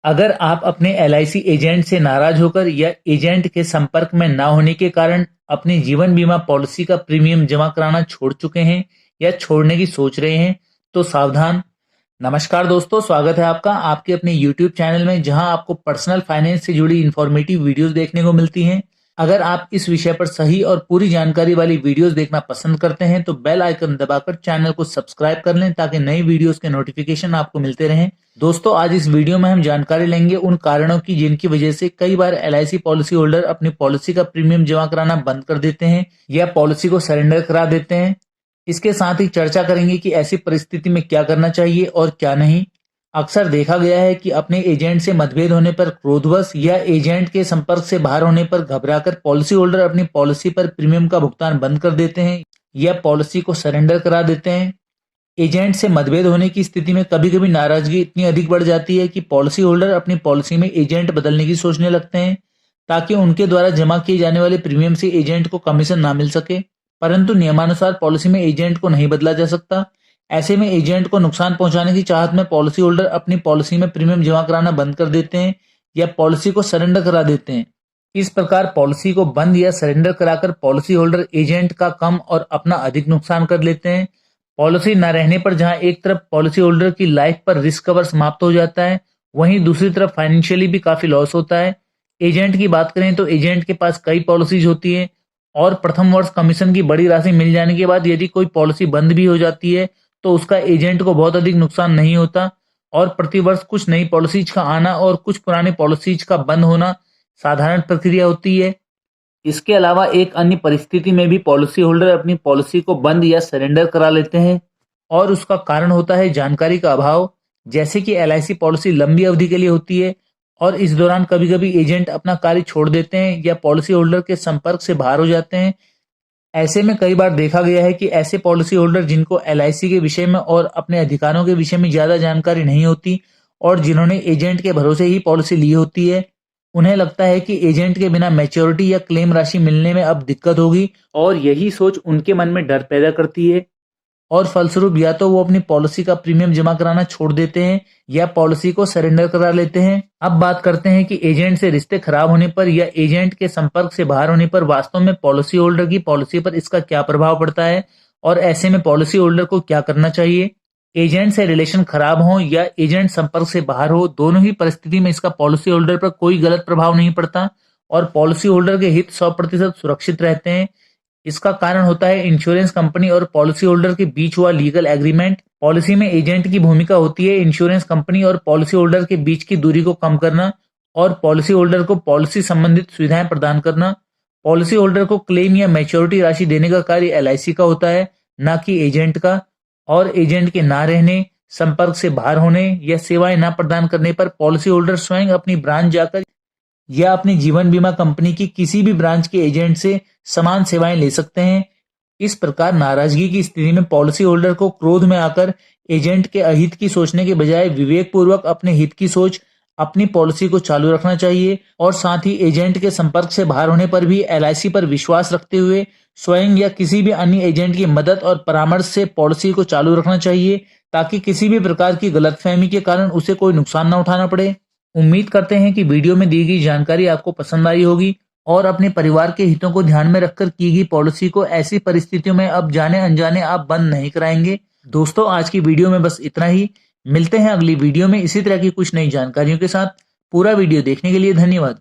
अगर आप अपने एलआईसी एजेंट से नाराज होकर या एजेंट के संपर्क में ना होने के कारण अपनी जीवन बीमा पॉलिसी का प्रीमियम जमा कराना छोड़ चुके हैं या छोड़ने की सोच रहे हैं, तो सावधान। नमस्कार दोस्तों, स्वागत है आपका आपके अपने YouTube चैनल में, जहां आपको पर्सनल फाइनेंस से जुड़ी इंफॉर्मेटिव वीडियोस देखने को मिलती हैं। अगर आप इस विषय पर सही और पूरी जानकारी वाली वीडियोस देखना पसंद करते हैं तो बेल आइकन दबाकर चैनल को सब्सक्राइब कर लें, ताकि नई वीडियोस के नोटिफिकेशन आपको मिलते रहें। दोस्तों, आज इस वीडियो में हम जानकारी लेंगे उन कारणों की जिनकी वजह से कई बार एलआईसी पॉलिसी होल्डर अपनी पॉलिसी का प्रीमियम जमा कराना बंद कर देते हैं या पॉलिसी को सरेंडर करा देते हैं। इसके साथ ही चर्चा करेंगे कि ऐसी परिस्थिति में क्या करना चाहिए और क्या नहीं। अक्सर देखा गया है कि अपने एजेंट से मतभेद होने पर क्रोधवश या एजेंट के संपर्क से बाहर होने पर घबराकर पॉलिसी होल्डर अपनी पॉलिसी पर प्रीमियम का भुगतान बंद कर देते हैं या पॉलिसी को सरेंडर करा देते हैं। एजेंट से मतभेद होने की स्थिति में कभी कभी नाराजगी इतनी अधिक बढ़ जाती है कि पॉलिसी होल्डर अपनी पॉलिसी में एजेंट बदलने की सोचने लगते हैं, ताकि उनके द्वारा जमा किए जाने वाले प्रीमियम से एजेंट को कमीशन ना मिल सके। परंतु नियमानुसार पॉलिसी में एजेंट को नहीं बदला जा सकता। ऐसे में एजेंट को नुकसान पहुंचाने की चाहत में पॉलिसी होल्डर अपनी पॉलिसी में प्रीमियम जमा कराना बंद कर देते हैं या पॉलिसी को सरेंडर करा देते हैं। इस प्रकार पॉलिसी को बंद या सरेंडर कराकर पॉलिसी होल्डर एजेंट का कम और अपना अधिक नुकसान कर लेते हैं। पॉलिसी न रहने पर जहां एक तरफ पॉलिसी होल्डर की लाइफ पर रिस्क कवर समाप्त हो जाता है, वहीं दूसरी तरफ फाइनेंशियली भी काफी लॉस होता है। एजेंट की बात करें तो एजेंट के पास कई पॉलिसीज होती है और प्रथम वर्ष कमीशन की बड़ी राशि मिल जाने के बाद यदि कोई पॉलिसी बंद भी हो जाती है तो उसका एजेंट को बहुत अधिक नुकसान नहीं होता और प्रतिवर्ष कुछ नई पॉलिसीज का आना और कुछ पुरानी पॉलिसीज का बंद होना साधारण प्रक्रिया होती है। इसके अलावा एक अन्य परिस्थिति में भी पॉलिसी होल्डर अपनी पॉलिसी को बंद या सरेंडर करा लेते हैं और उसका कारण होता है जानकारी का अभाव। जैसे कि एलआईसी पॉलिसी लंबी अवधि के लिए होती है और इस दौरान कभी कभी एजेंट अपना कार्य छोड़ देते हैं या पॉलिसी होल्डर के संपर्क से बाहर हो जाते हैं। ऐसे में कई बार देखा गया है कि ऐसे पॉलिसी होल्डर जिनको एलआईसी के विषय में और अपने अधिकारों के विषय में ज्यादा जानकारी नहीं होती और जिन्होंने एजेंट के भरोसे ही पॉलिसी ली होती है, उन्हें लगता है कि एजेंट के बिना मैच्योरिटी या क्लेम राशि मिलने में अब दिक्कत होगी और यही सोच उनके मन में डर पैदा करती है और फलस्वरूप या तो वो अपनी पॉलिसी का प्रीमियम जमा कराना छोड़ देते हैं या पॉलिसी को सरेंडर करा लेते हैं। अब बात करते हैं कि एजेंट से रिश्ते खराब होने पर या एजेंट के संपर्क से बाहर होने पर वास्तव में पॉलिसी होल्डर की पॉलिसी पर इसका क्या प्रभाव पड़ता है और ऐसे में पॉलिसी होल्डर को क्या करना चाहिए। एजेंट से रिलेशन खराब हो या एजेंट संपर्क से बाहर हो, दोनों ही परिस्थिति में इसका पॉलिसी होल्डर पर कोई गलत प्रभाव नहीं पड़ता और पॉलिसी होल्डर के हित 100% सुरक्षित रहते हैं। इसका कारण होता है इंश्योरेंस कंपनी और पॉलिसी होल्डर के बीच हुआ लीगल एग्रीमेंट। पॉलिसी में एजेंट की भूमिका होती है इंश्योरेंस कंपनी और पॉलिसी होल्डर के बीच की दूरी को कम करना और पॉलिसी होल्डर को पॉलिसी संबंधित सुविधाएं प्रदान करना। पॉलिसी होल्डर को क्लेम या मैच्योरिटी राशि देने का कार्य एलआईसी का होता है, न कि एजेंट का। और एजेंट के ना रहने, संपर्क से बाहर होने या सेवाएं ना प्रदान करने पर पॉलिसी होल्डर स्वयं अपनी ब्रांच जाकर या अपनी जीवन बीमा कंपनी की किसी भी ब्रांच के एजेंट से समान सेवाएं ले सकते हैं। इस प्रकार नाराजगी की स्थिति में पॉलिसी होल्डर को क्रोध में आकर एजेंट के अहित की सोचने के बजाय विवेक पूर्वक अपने हित की सोच अपनी पॉलिसी को चालू रखना चाहिए और साथ ही एजेंट के संपर्क से बाहर होने पर भी एलआईसी पर विश्वास रखते हुए स्वयं या किसी भी अन्य एजेंट की मदद और परामर्श से पॉलिसी को चालू रखना चाहिए, ताकि किसी भी प्रकार की गलतफहमी के कारण उसे कोई नुकसान न उठाना पड़े। उम्मीद करते हैं कि वीडियो में दी गई जानकारी आपको पसंद आई होगी और अपने परिवार के हितों को ध्यान में रखकर की गई पॉलिसी को ऐसी परिस्थितियों में अब जाने अनजाने आप बंद नहीं कराएंगे। दोस्तों, आज की वीडियो में बस इतना ही। मिलते हैं अगली वीडियो में इसी तरह की कुछ नई जानकारियों के साथ। पूरा वीडियो देखने के लिए धन्यवाद।